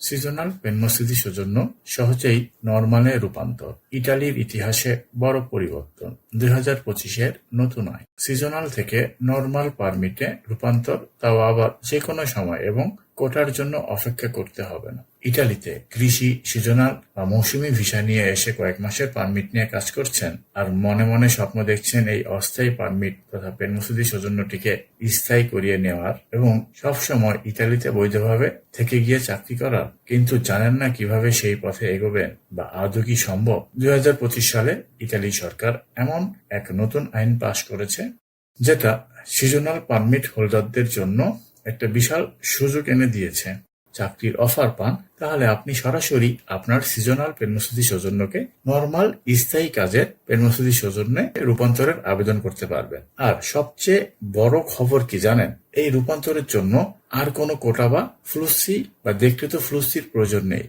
Seasonal পেনমোসিদি সৌজন্য সহজেই নরমালে রূপান্তর। ইটালির ইতিহাসে বড় পরিবর্তন। 2025-এর নতুন আইন। সিজনাল থেকে নরমাল পারমিটে রূপান্তর, তাও আবার যে কোনো সময় এবং কোটার জন্য অপেক্ষা করতে হবে না। ইটালিতে কৃষি, সিজনাল বা মৌসুমী ভিসা নিয়ে এসে কয়েক মাসের পারমিট নিয়ে কাজ করছেন আর মনে মনে স্বপ্ন দেখছেন এই অস্থায়ী পারমিট তথা পেনমোসিদি সৌজন্যটিকে স্থায়ী করিয়ে নেওয়ার এবং সবসময় ইতালিতে বৈধভাবে থেকে গিয়ে চাকরি করার, কিন্তু জানেন না কিভাবে সেই পথে এগোবেন বা আদৌ কি সম্ভব। 2025 সালে ইতালি সরকার এমন এক নতুন আইন পাশ করেছে যেটা সিজনাল পারমিট হোল্ডারদের জন্য একটা বিশাল সুযোগ এনে দিয়েছে। চাকরির অফার পান, তাহলে আপনি সরাসরি আপনার সিজনাল পেনমোসিদি সৌজন্যকে নরমাল স্থায়ী কাজের পেনমোসিদি সৌজন্যে রূপান্তরের আবেদন করতে পারবেন। আর সবচেয়ে বড় খবর কি জানেন, এই রূপান্তরের জন্য আর কোনো কোটা বা ফ্লুসি বা দেখকৃত ফ্লুসির প্রয়োজন নেই।